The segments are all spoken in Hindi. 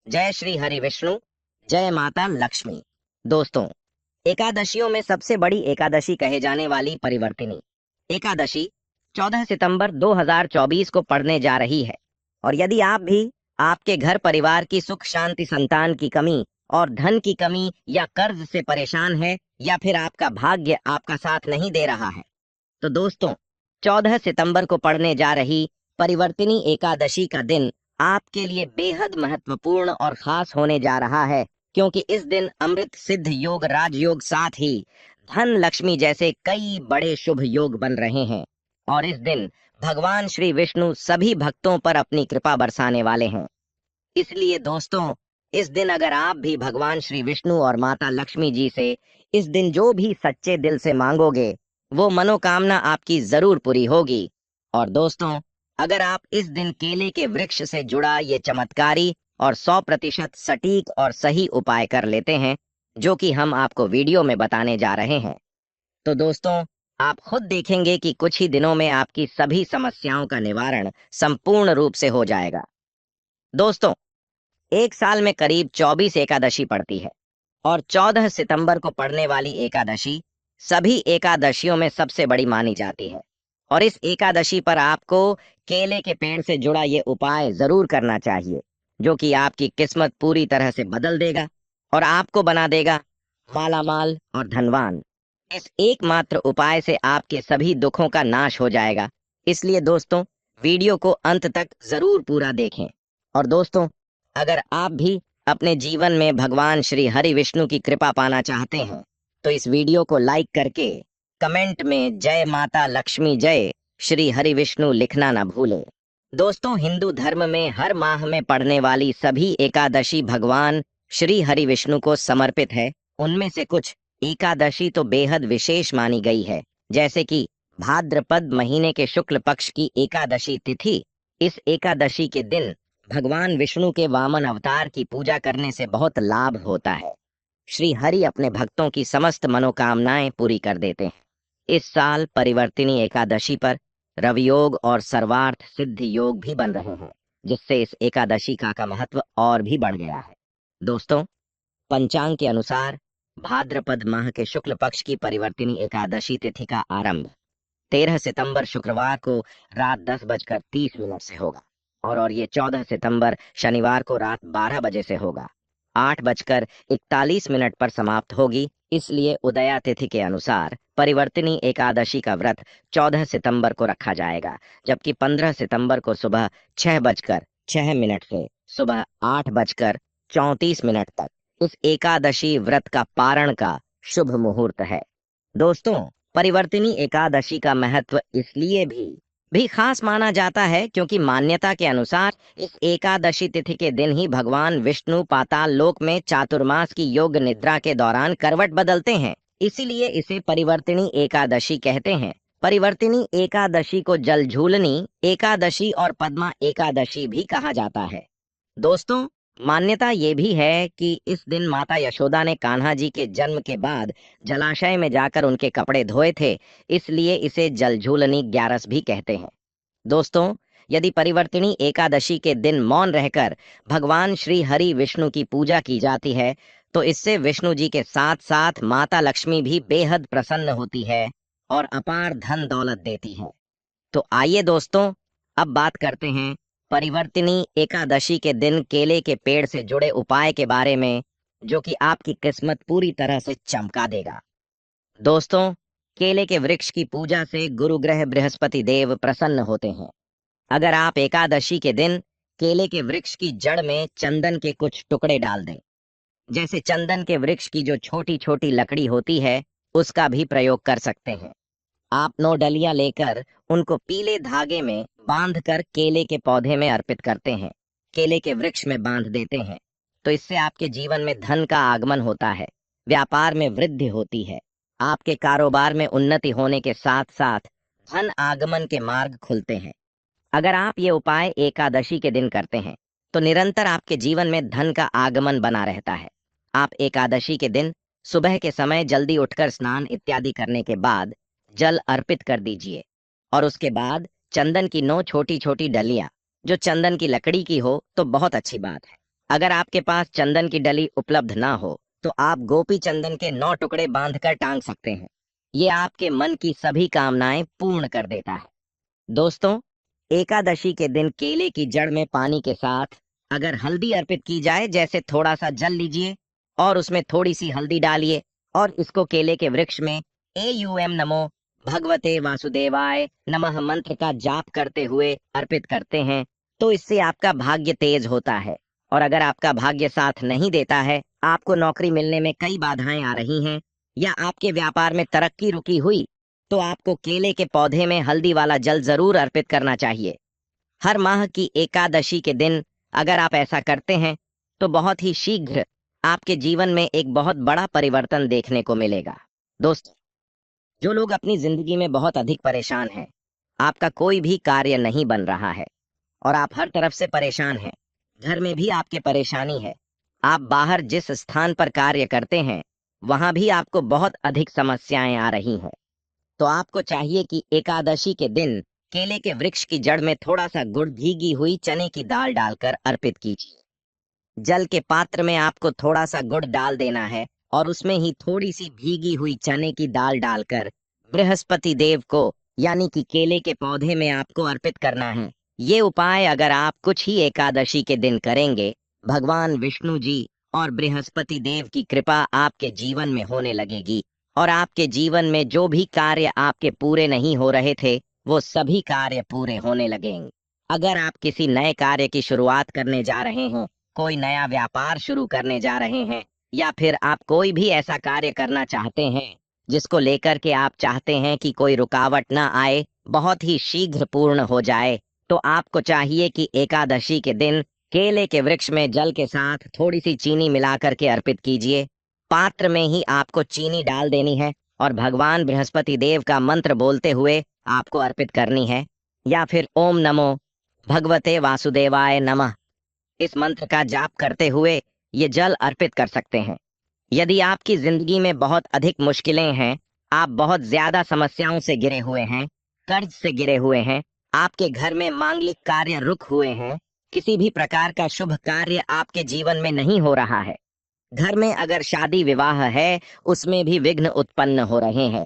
जय श्री हरि विष्णु, जय माता लक्ष्मी। दोस्तों, एकादशियों में सबसे बड़ी एकादशी कहे जाने वाली परिवर्तिनी एकादशी 14 सितंबर 2024 को पड़ने जा रही है। और यदि आप भी आपके घर परिवार की सुख शांति, संतान की कमी और धन की कमी या कर्ज से परेशान है, या फिर आपका भाग्य आपका साथ नहीं दे रहा है, तो दोस्तों 14 सितंबर को पड़ने जा रही परिवर्तिनी एकादशी का दिन आपके लिए बेहद महत्वपूर्ण और खास होने जा रहा है, क्योंकि इस दिन अमृत सिद्ध योग, राजयोग, साथ ही धन लक्ष्मी जैसे कई बड़े शुभ योग बन रहे हैं। और इस दिन भगवान श्री विष्णु सभी भक्तों पर अपनी कृपा बरसाने वाले हैं। इसलिए दोस्तों, इस दिन अगर आप भी भगवान श्री विष्णु और माता लक्ष्मी जी से इस दिन जो भी सच्चे दिल से मांगोगे, वो मनोकामना आपकी जरूर पूरी होगी। और दोस्तों, अगर आप इस दिन केले के वृक्ष से जुड़ा ये चमत्कारी और 100% सटीक और सही उपाय कर लेते हैं, जो कि हम आपको वीडियो में बताने जा रहे हैं, तो दोस्तों आप खुद देखेंगे कि कुछ ही दिनों में आपकी सभी समस्याओं का निवारण संपूर्ण रूप से हो जाएगा। दोस्तों, एक साल में करीब 24 एकादशी पड़ती है, और 14 सितंबर को पड़ने वाली एकादशी सभी एकादशियों में सबसे बड़ी मानी जाती है। और इस एकादशी पर आपको केले के पेड़ से जुड़ा ये उपाय जरूर करना चाहिए, जो कि आपकी किस्मत पूरी तरह से बदल देगा और आपको बना देगा मालामाल और धनवान। इस एकमात्र उपाय से आपके सभी दुखों का नाश हो जाएगा। इसलिए दोस्तों, वीडियो को अंत तक जरूर पूरा देखें। और दोस्तों, अगर आप भी अपने जीवन में भगवान श्री हरि विष्णु की कृपा पाना चाहते हैं, तो इस वीडियो को लाइक करके कमेंट में जय माता लक्ष्मी, जय श्री हरि विष्णु लिखना ना भूलें। दोस्तों, हिंदू धर्म में हर माह में पड़ने वाली सभी एकादशी भगवान श्री हरि विष्णु को समर्पित है। उनमें से कुछ एकादशी तो बेहद विशेष मानी गई है, जैसे कि भाद्रपद महीने के शुक्ल पक्ष की एकादशी तिथि। इस एकादशी के दिन भगवान विष्णु के वामन अवतार की पूजा करने से बहुत लाभ होता है। श्री हरि अपने भक्तों की समस्त मनोकामनाएं पूरी कर देते हैं। इस साल परिवर्तिनी एकादशी पर रवियोग और सर्वार्थ सिद्धि योग भी बन रहे हैं, जिससे इस एकादशी का महत्व और भी बढ़ गया है। दोस्तों, पंचांग के अनुसार भाद्रपद माह के शुक्ल पक्ष की परिवर्तिनी एकादशी तिथि का आरंभ 13 सितंबर शुक्रवार को रात 10:30 से होगा, और ये 14 सितंबर शनिवार को रात 12 बजे से होगा। 8:41 पर समाप्त होगी। इसलिए उदया तिथि के अनुसार परिवर्तिनी एकादशी का व्रत 14 सितंबर को रखा जाएगा, जबकि 15 सितंबर को सुबह 6:06 से सुबह 8:34 तक इस एकादशी व्रत का पारण का शुभ मुहूर्त है। दोस्तों, परिवर्तिनी एकादशी का महत्व इसलिए भी खास माना जाता है, क्योंकि मान्यता के अनुसार इस एकादशी तिथि के दिन ही भगवान विष्णु पाताल लोक में चातुर्मास की योग निद्रा के दौरान करवट बदलते हैं। इसीलिए इसे परिवर्तिनी एकादशी कहते हैं। परिवर्तिनी एकादशी को जलझूलनी एकादशी और पद्मा एकादशी भी कहा जाता है। दोस्तों, मान्यता ये भी है कि इस दिन माता यशोदा ने कान्हा जी के जन्म के बाद जलाशय में जाकर उनके कपड़े धोए थे, इसलिए इसे जलझूलनी ग्यारस भी कहते हैं। दोस्तों, यदि परिवर्तिनी एकादशी के दिन मौन रहकर भगवान श्री हरि विष्णु की पूजा की जाती है, तो इससे विष्णु जी के साथ साथ माता लक्ष्मी भी बेहद प्रसन्न होती है और अपार धन दौलत देती है। तो आइए दोस्तों, अब बात करते हैं परिवर्तिनी एकादशी के दिन केले के पेड़ से जुड़े उपाय के बारे में, जो कि आपकी किस्मत पूरी तरह से चमका देगा। दोस्तों, केले के वृक्ष की पूजा से गुरु ग्रह बृहस्पति देव प्रसन्न होते हैं। अगर आप एकादशी के दिन केले के वृक्ष की जड़ में चंदन के कुछ टुकड़े डाल दें, जैसे चंदन के वृक्ष की जो छोटी छोटी लकड़ी होती है, उसका भी प्रयोग कर सकते हैं। आप 9 डलियां लेकर उनको पीले धागे में बांधकर केले के पौधे में अर्पित करते हैं, केले के वृक्ष में बांध देते हैं, तो इससे आपके जीवन में धन का आगमन होता है, व्यापार में वृद्धि होती है, आपके कारोबार में उन्नति होने के साथ साथ धन आगमन के मार्ग खुलते हैं। अगर आप ये उपाय एकादशी के दिन करते हैं, तो निरंतर आपके जीवन में धन का आगमन बना रहता है। आप एकादशी के दिन सुबह के समय जल्दी उठकर स्नान इत्यादि करने के बाद जल अर्पित कर दीजिए, और उसके बाद चंदन की 9 छोटी छोटी डलियां, जो चंदन की लकड़ी की हो तो बहुत अच्छी बात है, अगर आपके पास चंदन की डली उपलब्ध ना हो तो आप गोपी चंदन के 9 टुकड़े बांधकर टांग सकते हैं। ये आपके मन की सभी कामनाएं पूर्ण कर देता है। दोस्तों, एकादशी के दिन केले की जड़ में पानी के साथ अगर हल्दी अर्पित की जाए, जैसे थोड़ा सा जल लीजिए और उसमें थोड़ी सी हल्दी डालिए और इसको केले के वृक्ष में एयूएम नमो भगवते वासुदेवाय नमः मंत्र का जाप करते हुए अर्पित करते हैं, तो इससे आपका भाग्य तेज होता है। और अगर आपका भाग्य साथ नहीं देता है, आपको नौकरी मिलने में कई बाधाएं आ रही हैं या आपके व्यापार में तरक्की रुकी हुई, तो आपको केले के पौधे में हल्दी वाला जल जरूर अर्पित करना चाहिए। हर माह की एकादशी के दिन अगर आप ऐसा करते हैं तो बहुत ही शीघ्र आपके जीवन में एक बहुत बड़ा परिवर्तन देखने को मिलेगा। दोस्तों, जो लोग अपनी जिंदगी में बहुत अधिक परेशान हैं, आपका कोई भी कार्य नहीं बन रहा है और आप हर तरफ से परेशान हैं, घर में भी आपके परेशानी है, आप बाहर जिस स्थान पर कार्य करते हैं वहां भी आपको बहुत अधिक समस्याएं आ रही हैं, तो आपको चाहिए कि एकादशी के दिन केले के वृक्ष की जड़ में थोड़ा सा गुड़ भीगी हुई चने की दाल डालकर अर्पित कीजिए। जल के पात्र में आपको थोड़ा सा गुड़ डाल देना है और उसमें ही थोड़ी सी भीगी हुई चने की दाल डालकर बृहस्पति देव को यानी कि केले के पौधे में आपको अर्पित करना है। ये उपाय अगर आप कुछ ही एकादशी के दिन करेंगे, भगवान विष्णु जी और बृहस्पति देव की कृपा आपके जीवन में होने लगेगी और आपके जीवन में जो भी कार्य आपके पूरे नहीं हो रहे थे वो सभी कार्य पूरे होने लगेंगे। अगर आप किसी नए कार्य की शुरुआत करने जा रहे हैं, कोई नया व्यापार शुरू करने जा रहे हैं या फिर आप कोई भी ऐसा कार्य करना चाहते हैं जिसको लेकर के आप चाहते हैं कि कोई रुकावट ना आए, बहुत ही शीघ्र पूर्ण हो जाए, तो आपको चाहिए कि एकादशी के दिन केले के वृक्ष में जल के साथ थोड़ी सी चीनी मिलाकर के अर्पित कीजिए। पात्र में ही आपको चीनी डाल देनी है और भगवान बृहस्पति देव का मंत्र बोलते हुए आपको अर्पित करनी है, या फिर ओम नमो भगवते वासुदेवाय नमः इस मंत्र का जाप करते हुए ये जल अर्पित कर सकते हैं। यदि आपकी जिंदगी में बहुत अधिक मुश्किलें हैं, आप बहुत ज्यादा समस्याओं से घिरे हुए हैं, कर्ज से घिरे हुए हैं, आपके घर में मांगलिक कार्य रुक हुए हैं, किसी भी प्रकार का शुभ कार्य आपके जीवन में नहीं हो रहा है, घर में अगर शादी विवाह है उसमें भी विघ्न उत्पन्न हो रहे हैं।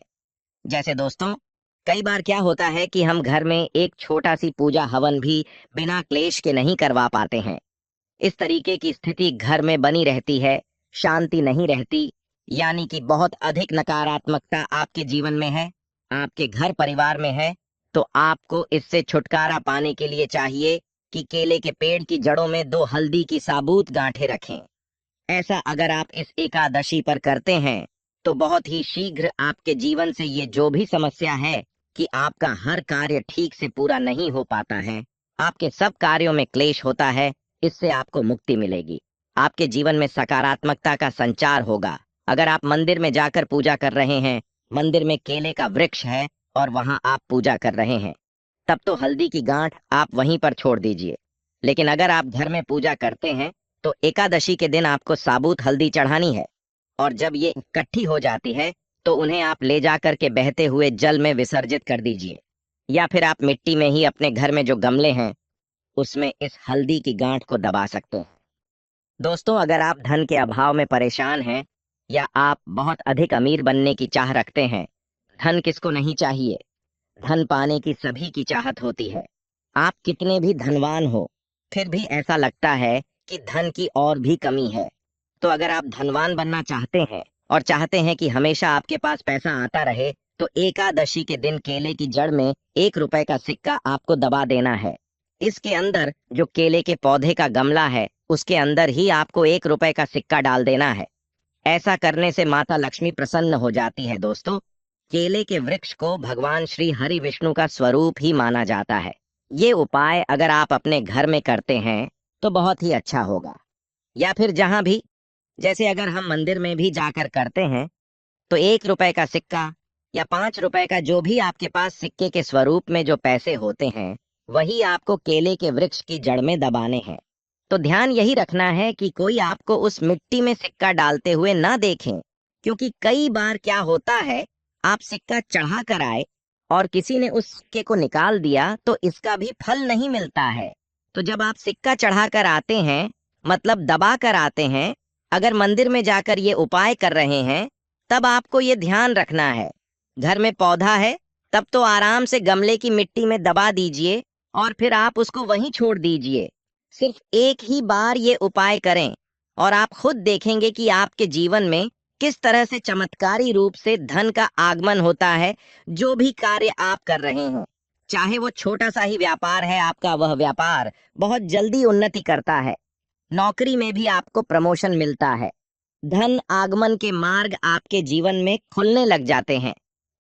जैसे दोस्तों, कई बार क्या होता है कि हम घर में एक छोटा सी पूजा हवन भी बिना क्लेश के नहीं करवा पाते हैं। इस तरीके की स्थिति घर में बनी रहती है, शांति नहीं रहती, यानी कि बहुत अधिक नकारात्मकता आपके जीवन में है, आपके घर परिवार में है, तो आपको इससे छुटकारा पाने के लिए चाहिए कि केले के पेड़ की जड़ों में 2 हल्दी की साबुत गांठें रखें। ऐसा अगर आप इस एकादशी पर करते हैं तो बहुत ही शीघ्र आपके जीवन से ये जो भी समस्या है कि आपका हर कार्य ठीक से पूरा नहीं हो पाता है, आपके सब कार्यों में क्लेश होता है, इससे आपको मुक्ति मिलेगी। आपके जीवन में सकारात्मकता का संचार होगा। अगर आप मंदिर में जाकर पूजा कर रहे हैं, मंदिर में केले का वृक्ष है और वहां आप पूजा कर रहे हैं, तब तो हल्दी की गांठ आप वहीं पर छोड़ दीजिए। लेकिन अगर आप घर में पूजा करते हैं तो एकादशी के दिन आपको साबुत हल्दी चढ़ानी है और जब ये इकट्ठी हो जाती है तो उन्हें आप ले जाकर के बहते हुए जल में विसर्जित कर दीजिए, या फिर आप मिट्टी में ही अपने घर में जो गमले हैं उसमें इस हल्दी की गांठ को दबा सकते हैं। दोस्तों, अगर आप धन के अभाव में परेशान हैं या आप बहुत अधिक अमीर बनने की चाह रखते हैं, धन किसको नहीं चाहिए, धन पाने की सभी की चाहत होती है। आप कितने भी धनवान हो फिर भी ऐसा लगता है कि धन की और भी कमी है। तो अगर आप धनवान बनना चाहते हैं और चाहते हैं कि हमेशा आपके पास पैसा आता रहे, तो एकादशी के दिन केले की जड़ में 1 रुपए का सिक्का आपको दबा देना है। इसके अंदर जो केले के पौधे का गमला है उसके अंदर ही आपको 1 रुपए का सिक्का डाल देना है। ऐसा करने से माता लक्ष्मी प्रसन्न हो जाती है। दोस्तों, केले के वृक्ष को भगवान श्री हरि विष्णु का स्वरूप ही माना जाता है। ये उपाय अगर आप अपने घर में करते हैं तो बहुत ही अच्छा होगा, या फिर जहां भी, जैसे अगर हम मंदिर में भी जाकर करते हैं तो 1 रुपए का सिक्का या 5 रुपए का जो भी आपके पास सिक्के के स्वरूप में जो पैसे होते हैं वही आपको केले के वृक्ष की जड़ में दबाने हैं। तो ध्यान यही रखना है कि कोई आपको उस मिट्टी में सिक्का डालते हुए ना देखें, क्योंकि कई बार क्या होता है, आप सिक्का चढ़ा कर आए और किसी ने उस सिक्के को निकाल दिया तो इसका भी फल नहीं मिलता है। तो जब आप सिक्का चढ़ा कर आते हैं मतलब दबा कर आते हैं। अगर मंदिर में जाकर ये उपाय कर रहे हैं, तब आपको ये ध्यान रखना है। घर में पौधा है, तब तो आराम से गमले की मिट्टी में दबा दीजिए और फिर आप उसको वहीं छोड़ दीजिए। सिर्फ एक ही बार ये उपाय करें और आप खुद देखेंगे कि आपके जीवन में किस तरह से चमत्कारी रूप से धन का आगमन होता है। जो भी कार्य आप कर रहे हैं, चाहे वो छोटा सा ही व्यापार है आपका, वह व्यापार बहुत जल्दी उन्नति करता है। नौकरी में भी आपको प्रमोशन मिलता है। धन आगमन के मार्ग आपके जीवन में खुलने लग जाते हैं।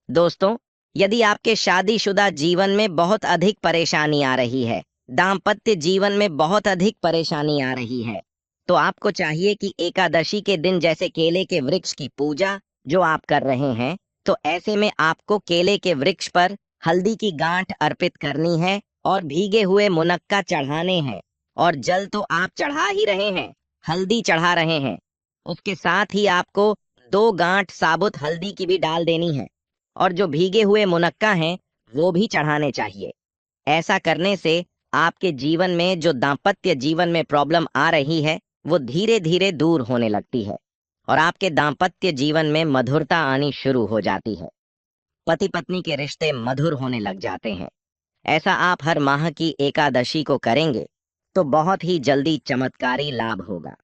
दोस्तों, यदि आपके शादीशुदा जीवन में बहुत अधिक परेशानी आ रही है, दाम्पत्य जीवन में बहुत अधिक परेशानी आ रही है, तो आपको चाहिए कि एकादशी के दिन जैसे केले के वृक्ष की पूजा जो आप कर रहे हैं, तो ऐसे में आपको केले के वृक्ष पर हल्दी की गांठ अर्पित करनी है और भीगे हुए मुनक्का चढ़ाने हैं। और जल तो आप चढ़ा ही रहे हैं, हल्दी चढ़ा रहे हैं, उसके साथ ही आपको 2 गांठ साबुत हल्दी की भी डाल देनी है और जो भीगे हुए मुनक्का हैं वो भी चढ़ाने चाहिए। ऐसा करने से आपके जीवन में जो दाम्पत्य जीवन में प्रॉब्लम आ रही है, वो धीरे धीरे दूर होने लगती है और आपके दाम्पत्य जीवन में मधुरता आनी शुरू हो जाती है। पति पत्नी के रिश्ते मधुर होने लग जाते हैं। ऐसा आप हर माह की एकादशी को करेंगे तो बहुत ही जल्दी चमत्कारी लाभ होगा।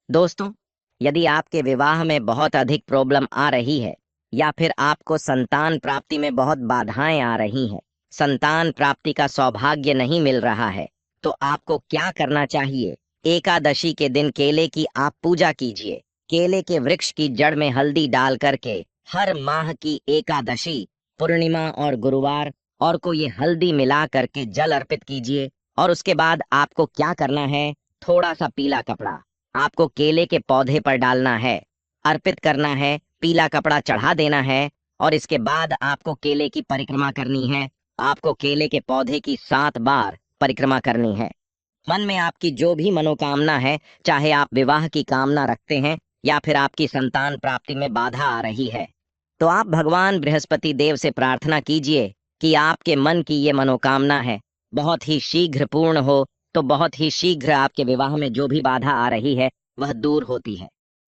दोस्तों, यदि आपके विवाह में बहुत अधिक प्रॉब्लम आ रही है या फिर आपको संतान प्राप्ति में बहुत बाधाएं आ रही हैं, संतान प्राप्ति का सौभाग्य नहीं मिल रहा है, तो आपको क्या करना चाहिए? एकादशी के दिन केले की आप पूजा कीजिए। केले के वृक्ष की जड़ में हल्दी डाल करके हर माह की एकादशी, पूर्णिमा और गुरुवार और को ये हल्दी मिला करके जल अर्पित कीजिए। और उसके बाद आपको क्या करना है? थोड़ा सा पीला कपड़ा आपको केले के पौधे पर डालना है, अर्पित करना है, पीला कपड़ा चढ़ा देना है और इसके बाद आपको केले की परिक्रमा करनी है। आपको केले के पौधे की 7 बार परिक्रमा करनी है। मन में आपकी जो भी मनोकामना है, चाहे आप विवाह की कामना रखते हैं या फिर आपकी संतान प्राप्ति में बाधा आ रही है, तो आप भगवान बृहस्पति देव से प्रार्थना कीजिए कि आपके मन की ये मनोकामना है बहुत ही शीघ्र पूर्ण हो, तो बहुत ही शीघ्र आपके विवाह में जो भी बाधा आ रही है वह दूर होती है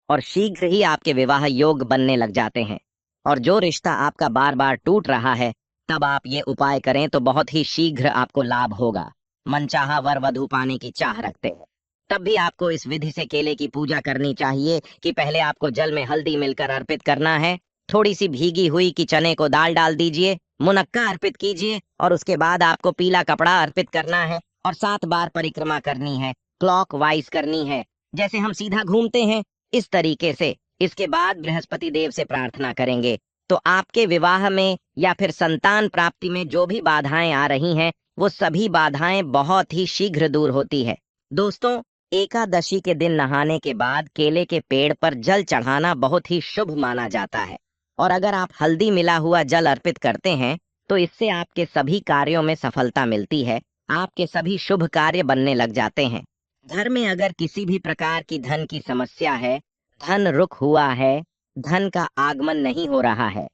और शीघ्र ही आपके विवाह योग बनने लग जाते हैं। और जो रिश्ता आपका बार बार टूट रहा है, तब आप ये उपाय करें तो बहुत ही शीघ्र आपको लाभ होगा। मनचाहा वर वधू पाने की चाह रखते हैं, तब भी आपको इस विधि से केले की पूजा करनी चाहिए कि पहले आपको जल में हल्दी मिलकर अर्पित करना है, थोड़ी सी भीगी हुई की चने को दाल डाल दीजिए, मुनक्का अर्पित कीजिए और उसके बाद आपको पीला कपड़ा अर्पित करना है और 7 बार परिक्रमा करनी है, क्लॉक वाइज करनी है, जैसे हम सीधा घूमते हैं इस तरीके से। इसके बाद बृहस्पति देव से प्रार्थना करेंगे तो आपके विवाह में या फिर संतान प्राप्ति में जो भी बाधाएं आ रही हैं, वो सभी बाधाएं बहुत ही शीघ्र दूर होती है। दोस्तों, एकादशी के दिन नहाने के बाद केले के पेड़ पर जल चढ़ाना बहुत ही शुभ माना जाता है और अगर आप हल्दी मिला हुआ जल अर्पित करते हैं तो इससे आपके सभी कार्यों में सफलता मिलती है, आपके सभी शुभ कार्य बनने लग जाते हैं। घर में अगर किसी भी प्रकार की धन की समस्या है, धन रुक हुआ है, धन का आगमन नहीं हो रहा है,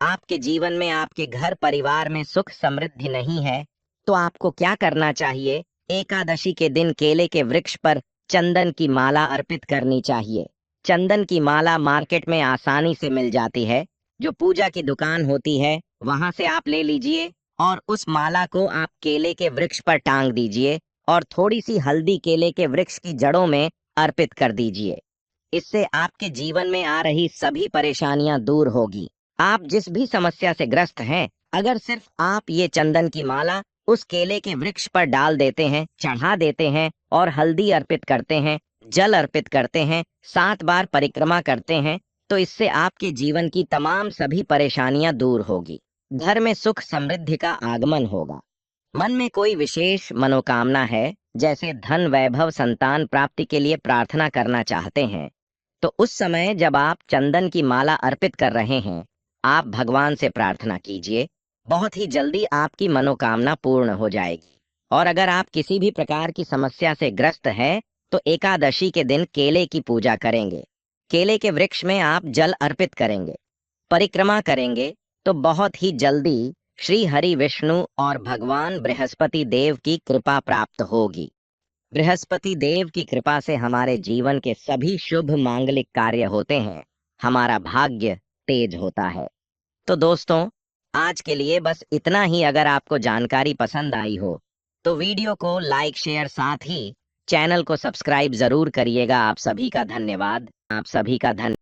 आपके जीवन में आपके घर परिवार में सुख समृद्धि नहीं है, तो आपको क्या करना चाहिए? एकादशी के दिन केले के वृक्ष पर चंदन की माला अर्पित करनी चाहिए। चंदन की माला मार्केट में आसानी से मिल जाती है, जो पूजा की दुकान होती है वहां से आप ले लीजिए और उस माला को आप केले के वृक्ष पर टांग दीजिए और थोड़ी सी हल्दी केले के वृक्ष की जड़ों में अर्पित कर दीजिए। इससे आपके जीवन में आ रही सभी परेशानियां दूर होगी। आप जिस भी समस्या से ग्रस्त हैं, अगर सिर्फ आप ये चंदन की माला उस केले के वृक्ष पर डाल देते हैं, चढ़ा देते हैं और हल्दी अर्पित करते हैं, जल अर्पित करते हैं, 7 बार परिक्रमा करते हैं, तो इससे आपके जीवन की तमाम सभी परेशानियां दूर होगी। घर में सुख समृद्धि का आगमन होगा। मन में कोई विशेष मनोकामना है, जैसे धन वैभव संतान प्राप्ति के लिए प्रार्थना करना चाहते हैं, तो उस समय जब आप चंदन की माला अर्पित कर रहे हैं, आप भगवान से प्रार्थना कीजिए, बहुत ही जल्दी आपकी मनोकामना पूर्ण हो जाएगी। और अगर आप किसी भी प्रकार की समस्या से ग्रस्त हैं, तो एकादशी के दिन केले की पूजा करेंगे, केले के वृक्ष में आप जल अर्पित करेंगे, परिक्रमा करेंगे, तो बहुत ही जल्दी श्री हरि विष्णु और भगवान बृहस्पति देव की कृपा प्राप्त होगी। बृहस्पति देव की कृपा से हमारे जीवन के सभी शुभ मांगलिक कार्य होते हैं, हमारा भाग्य तेज होता है। तो दोस्तों, आज के लिए बस इतना ही। अगर आपको जानकारी पसंद आई हो तो वीडियो को लाइक शेयर, साथ ही चैनल को सब्सक्राइब जरूर करिएगा। आप सभी का धन्यवाद।